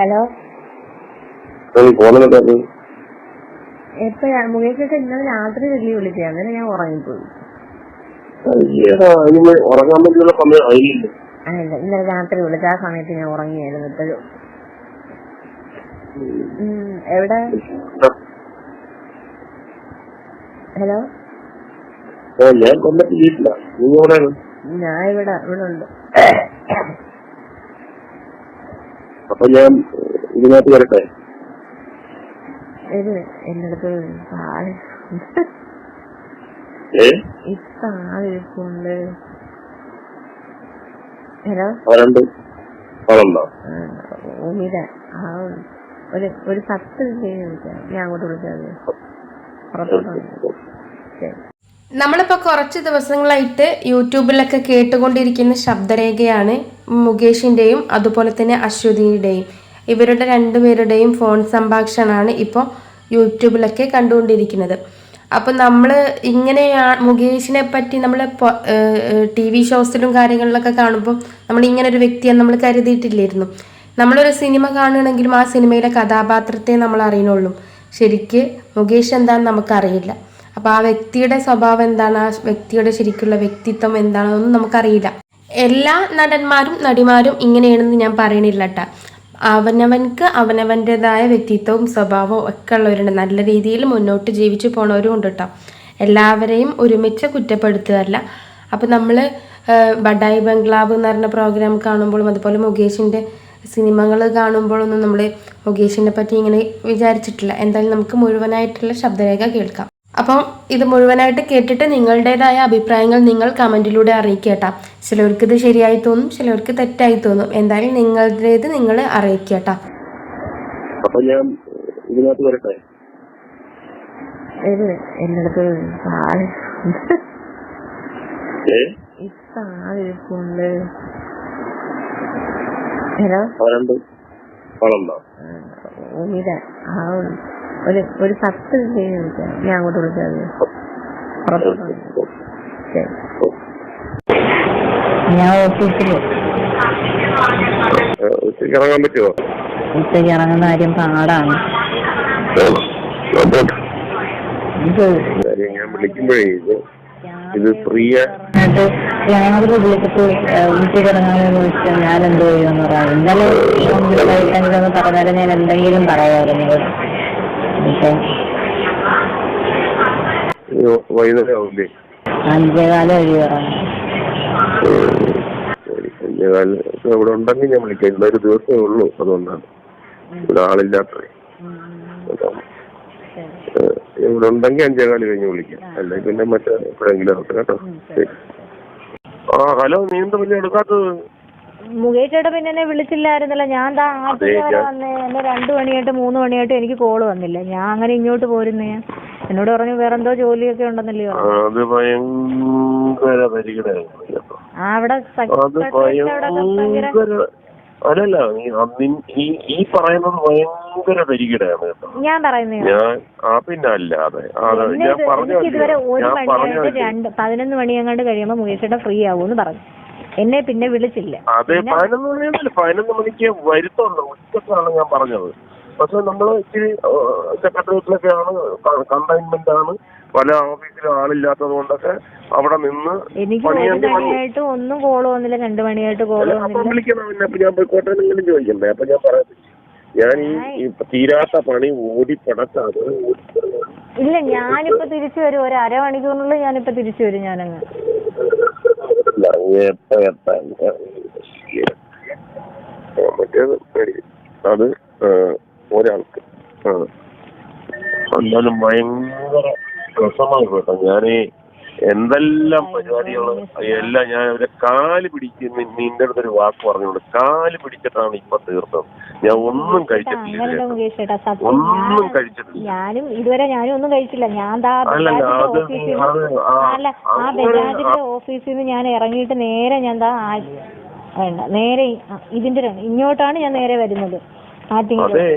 Hello, എപ്പോഴാ മുകേഷ് ചേട്ടൻ? ഇന്നലെ രാത്രി വലിയ വിളിച്ചത്, അങ്ങനെ ഞാൻ ഉറങ്ങിപ്പോയി. ഉറങ്ങാൻ വേണ്ടിയുള്ള സമയം ആയില്ല. ഇന്നലെ രാത്രി വിളിച്ച ആ സമയത്ത് ഞാൻ ഉറങ്ങിയായിരുന്നു. ഇപ്പോഴും എവിടെ? ഹലോ, ഞാൻ കൊല്ലത്ത് വീട്ടില. ഞാൻ ഇവിടെ ഉണ്ട്. അപ്പൊ ഞാൻ ഇതിനകത്ത് വരട്ടെ? ഇത് എന്നടുത്ത് ഇപ്പുണ്ട്. ഹലോ, ഉമിത ഒരു 10 മിനിറ്റ് ഞാൻ അങ്ങോട്ട് വിളിച്ചാൽ നമ്മളിപ്പോ കുറച്ച് ദിവസങ്ങളായിട്ട് യൂട്യൂബിലൊക്കെ കേട്ടുകൊണ്ടിരിക്കുന്ന ശബ്ദരേഖയാണ് മുകേഷിന്റെയും അതുപോലെ തന്നെ അശ്വതിയുടെയും. ഇവരുടെ രണ്ടുപേരുടെയും ഫോൺ സംഭാഷണമാണ് ഇപ്പോൾ യൂട്യൂബിലൊക്കെ കണ്ടുകൊണ്ടിരിക്കുന്നത്. അപ്പം നമ്മൾ മുകേഷിനെ പറ്റി നമ്മൾ TV ഷോസിലും കാര്യങ്ങളിലൊക്കെ കാണുമ്പോൾ നമ്മൾ ഇങ്ങനെ ഒരു വ്യക്തിയെ നമ്മൾ കരുതിയിട്ടില്ലായിരുന്നു. നമ്മളൊരു സിനിമ കാണുകയാണെങ്കിലും ആ സിനിമയിലെ കഥാപാത്രത്തെ നമ്മൾ അറിയുന്നുള്ളൂ. ശരിക്ക് മുകേഷ് എന്താണെന്ന് നമുക്കറിയില്ല. അപ്പോൾ ആ വ്യക്തിയുടെ സ്വഭാവം എന്താണ്, ആ വ്യക്തിയുടെ ശരിക്കുള്ള വ്യക്തിത്വം എന്താണെന്നൊന്നും നമുക്കറിയില്ല. എല്ലാ നടന്മാരും നടിമാരും ഇങ്ങനെയാണെന്ന് ഞാൻ പറയണില്ല കേട്ടോ. അവനവൻക്ക് അവനവൻ്റെതായ വ്യക്തിത്വവും സ്വഭാവവും ഒക്കെ ഉള്ളവരുണ്ട്. നല്ല രീതിയിൽ മുന്നോട്ട് ജീവിച്ചു പോണവരും ഉണ്ട് കേട്ടോ. എല്ലാവരെയും ഒരുമിച്ച് കുറ്റപ്പെടുത്തുകയല്ല. അപ്പം നമ്മൾ ബഡായി ബംഗ്ലാവ് എന്ന് പറഞ്ഞ പ്രോഗ്രാം കാണുമ്പോഴും അതുപോലെ മുകേഷിൻ്റെ സിനിമകൾ കാണുമ്പോഴൊന്നും നമ്മൾ മുകേഷിനെ പറ്റി ഇങ്ങനെ വിചാരിച്ചിട്ടില്ല. എന്തായാലും നമുക്ക് മുഴുവനായിട്ടുള്ള ശബ്ദരേഖ കേൾക്കാം. അപ്പം ഇത് മുഴുവനായിട്ട് കേട്ടിട്ട് നിങ്ങളുടേതായ അഭിപ്രായങ്ങൾ നിങ്ങൾ കമൻറ്റിലൂടെ അറിയിക്കട്ടാ. ചിലവർക്ക് ഇത് ശരിയായി തോന്നും, ചിലവർക്ക് തെറ്റായി തോന്നും. എന്തായാലും നിങ്ങളുടേത് നിങ്ങൾ അറിയിക്കട്ടാ. അപ്പൊ ഞാൻ ഇതിനകത്ത് വരട്ടെ? ഇത് എന്നടുത്ത് ഇപ്പുണ്ട്. ഹലോ, ഉമിത ഒരു 10 മിനിറ്റ് ഞാൻ അങ്ങോട്ട് വിളിച്ചാൽ ഞാൻ ഓഫീസിൽ. ഉച്ചയ്ക്ക് ഇറങ്ങാൻ പറ്റുമോ? ഉച്ചയ്ക്ക് ഇറങ്ങുന്ന കാര്യം പാടാണ്. ഞാൻ വിളിക്കുമ്പോഴേ ഇത് ഫ്രീ രാവിലെ വിളിച്ചിട്ട് ഉച്ചയ്ക്ക് ഇറങ്ങാമെന്ന് ചോദിച്ചാൽ ഞാൻ എന്തോ ചെയ്യുമെന്ന് പറയാം. ഇന്നലെ എന്തെങ്കിലും പറഞ്ഞാലും ഞാൻ എന്തെങ്കിലും പറയാമായിരുന്നു. വൈകുന്നേരം ആവില്ലേ? 5:15 കഴിയാറാണ്. 5:15 ഇവിടെ ഉണ്ടെങ്കിൽ ഞാൻ വിളിക്കാം. ഇന്നൊരു ദിവസമേ ഉള്ളൂ, അതുകൊണ്ടാണ് ഇവിടെ ആളില്ലാത്തത്. ഇവിടെ ഉണ്ടെങ്കിൽ 5:15 കഴിഞ്ഞ് വിളിക്കാം. അല്ലെങ്കിൽ പിന്നെ എപ്പോഴെങ്കിലും ആവട്ടെ കേട്ടോ. ഹലോ, നീ എന്താ പിന്നെ എടുക്കാത്തത്? മുകേഷ് ചേട്ടൻ പിന്നെ എന്നെ വിളിച്ചില്ലായിരുന്നല്ലോ. ഞാൻ വന്നേ. എന്നെ 2 മണിയായിട്ട് 3 മണിയായിട്ട് എനിക്ക് കോള് വന്നില്ല. ഞാൻ അങ്ങനെ ഇങ്ങോട്ട് പോരുന്നേ. എന്നോട് പറഞ്ഞു വേറെന്തോ ജോലിയൊക്കെ ഉണ്ടെന്നല്ലേ. അത് ഭയങ്കര അവിടെ അല്ലല്ല, ഈ പറയുന്നത് ഭയങ്കര പരിഗണയാണ് കേട്ടോ. ഞാൻ പറയുന്നത് പിന്നെ അല്ലാതെ ഇതുവരെ 1 മണിയായിട്ട് 11 മണിയങ്ങാണ്ട് കഴിയുമ്പോ മുകേഷ് ചേട്ടൻ ഫ്രീ ആവൂന്ന് പറഞ്ഞു. എന്നെ പിന്നെ വിളിച്ചില്ല. അതെ, 11 മണിക്ക് വരുത്തുള്ളൂ. ഉച്ചക്കാണ് ഞാൻ പറഞ്ഞത്. പക്ഷെ നമ്മൾ ഇച്ചിരി സെക്രട്ടേറിയറ്റിലൊക്കെയാണ്, കണ്ടെയ്ൻമെന്റ് ആണ്, പല ഓഫീസിലും ആളില്ലാത്തത് കൊണ്ടൊക്കെ അവിടെ നിന്ന് എനിക്ക് 1 മണിയായിട്ട് ഒന്നും കോള് വന്നില്ല. 2 മണിയായിട്ട് കോള് വന്നില്ല. വിളിക്കണം. പിന്നെ ഞാൻ പോയിക്കോട്ടെ എങ്കിലും ചോദിക്കണ്ടേ? അപ്പൊ ഞാൻ പറയാം, ഞാൻ ഈ തീരാത്ത പണി ഓടി പടക്കാതെ. ഇല്ല, ഞാനിപ്പോ തിരിച്ചു വരും. ഒരു അരമണിക്കൂറിനുള്ളിൽ ഞാനിപ്പോ തിരിച്ചു വരും. ഞാനങ്ങ് അത് ഒരാൾക്ക് എന്നാലും ഭയങ്കര രസമായി കേട്ടോ. ഞാന് എന്തെല്ലാം പരിപാടികള് എല്ലാം ഞാൻ അവരെ കാല് പിടിക്കുന്ന, നിന്റെ അടുത്തൊരു വാക്ക് പറഞ്ഞോണ്ട് കാല് പിടിച്ചിട്ടാണ് ഇപ്പൊ തീർത്തത്. ഞാൻ ഒന്നും കഴിച്ചിട്ടില്ല. ഞാനും ഇതുവരെ ഒന്നും കഴിച്ചില്ല. ഞാൻ ബജാജിന്റെ ഓഫീസിൽ നിന്ന് ഞാൻ ഇറങ്ങിയിട്ട് നേരെ നേരെ ഇങ്ങോട്ടാണ് ഞാൻ നേരെ വരുന്നത്. അതെ,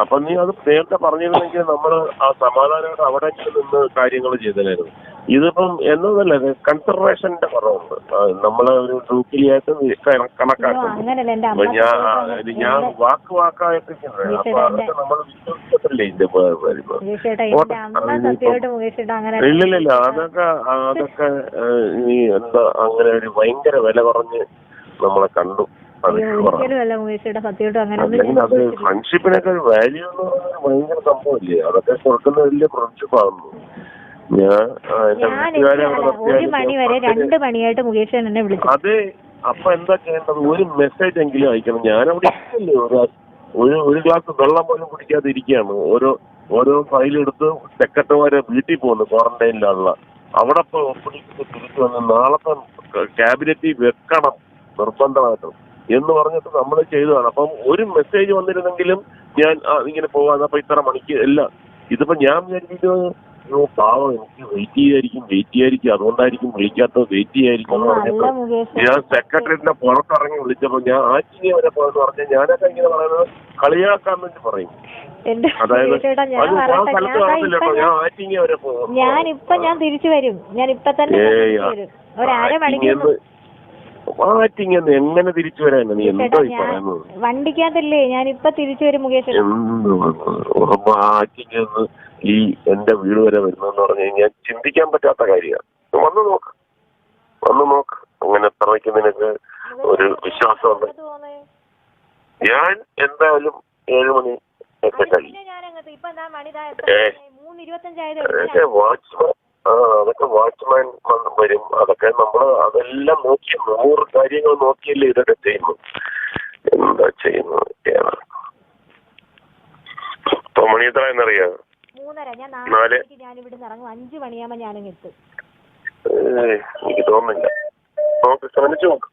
അപ്പൊ നീ അത് നേരത്തെ പറഞ്ഞിരുന്നെങ്കിൽ നമ്മള് ആ സമാധാനമായിട്ട് അവിടെ നിന്ന് കാര്യങ്ങൾ ചെയ്തതായിരുന്നു. ഇതിപ്പം എന്നതല്ല കൺസർവേഷന്റെ കുറവുണ്ട്. നമ്മളെ ഒരു ഡ്യൂട്ടിയായിട്ട് കണക്കാക്കും. ഞാൻ വാക്കായിട്ട് അപ്പൊ അതൊക്കെ നമ്മൾ വിശ്വസിക്കത്തില്ലേ ഇതിന്റെ ഇല്ലില്ല. അതൊക്കെ ഈ എന്താ അങ്ങനെ ഒരു ഭയങ്കര വില കുറഞ്ഞ് നമ്മളെ കണ്ടു. അല്ലെങ്കിൽ അത് ഫ്രണ്ട്ഷിപ്പിനൊക്കെ ഒരു വാല്യൂ എന്ന് പറയുന്നത് ഭയങ്കര സംഭവമില്ലേ? അതൊക്കെ കൊടുക്കുന്ന വലിയ ഫ്രണ്ട്ഷിപ്പാകുന്നു. അതെ. അപ്പൊ എന്താ ചെയ്യേണ്ടത്? ഒരു മെസ്സേജ് എങ്കിലും അയക്കണം. ഞാനവിടെ ഇരിക്കല്ലേ, ഒരു ഗ്ലാസ് വെള്ളം പോലും കുടിക്കാതെ ഇരിക്കുകയാണ്. ഓരോ ഫയലെടുത്ത് സെക്രട്ടറിമാരെ വീട്ടിൽ പോകുന്നു ക്വാറന്റൈനിലുള്ള. അവിടെ ഒപ്പിടിച്ച് തിരിച്ചു വന്ന് നാളത്തെ ക്യാബിനറ്റിൽ വെക്കണം നിർബന്ധമായിട്ടും എന്ന് പറഞ്ഞിട്ട് നമ്മൾ ചെയ്തതാണ്. അപ്പം ഒരു മെസ്സേജ് വന്നിരുന്നെങ്കിലും ഞാൻ ഇങ്ങനെ പോവാന്ന്, അപ്പൊ ഇത്ര മണിക്ക് എല്ലാം. ഇതിപ്പോ ഞാൻ വിചാരിക്കുന്നത് പാവം എനിക്ക് വെയിറ്റ് ചെയ്യായിരിക്കും അതുകൊണ്ടായിരിക്കും വിളിക്കാത്തത്, വെയിറ്റ് ചെയ്യായിരിക്കും എന്ന് പറഞ്ഞിട്ട് ഞാൻ സെക്രട്ടറിയുടെ പുറത്തിറങ്ങി വിളിച്ചപ്പോ ഞാൻ ആറ്റിങ്ങ വരെ പോയെന്ന് പറഞ്ഞാൽ ഞാനൊക്കെ ഇങ്ങനെ പറയുന്നത് കളിയാക്കാൻ വേണ്ടി പറയും. അതായത് ഞാൻ സ്ഥലത്ത് കാണത്തില്ല കേട്ടോ, ഞാൻ ആറ്റിങ്ങ വരെ പോകും. ഞാൻ തിരിച്ചു വരും. ആറ്റിങ്ങന്ന് എങ്ങനെ തിരിച്ചു വരാനാ? നീ എന്തോ ഈ പറയുന്നത്? വണ്ടിക്കകത്തല്ലേ ഞാൻ ഇപ്പൊ തിരിച്ചു വരും മുകേഷ്. ആറ്റിങ്ങന്ന് ഈ എന്റെ വീട് വരെ വരുന്നെന്ന് പറഞ്ഞു കഴിഞ്ഞാൽ ചിന്തിക്കാൻ പറ്റാത്ത കാര്യമാണ്. വന്നു നോക്ക് അങ്ങനെ എത്രയ്ക്ക് നിനക്ക് ഒരു വിശ്വാസമുണ്ട്. ഞാൻ എന്തായാലും 7 മണി ഒക്കെ കഴിയും. അതൊക്കെ വാച്ച്മാൻ വരും. അതൊക്കെ നമ്മള് അതെല്ലാം നോക്കി 100 കാര്യങ്ങൾ നോക്കിയല്ലേ ഇതൊക്കെ ചെയ്യുന്നു. എന്താ ചെയ്യുന്നത്? ഇപ്പൊ മണി എത്ര എന്നറിയാം? 3:30. ഞാൻ ഇവിടുന്ന് ഇറങ്ങും 5 മണിയാകുമ്പോ ഞാനും എത്തും. എനിക്ക് തോന്നുന്നില്ല. നോക്ക്, ശ്രമിച്ചു നോക്ക്.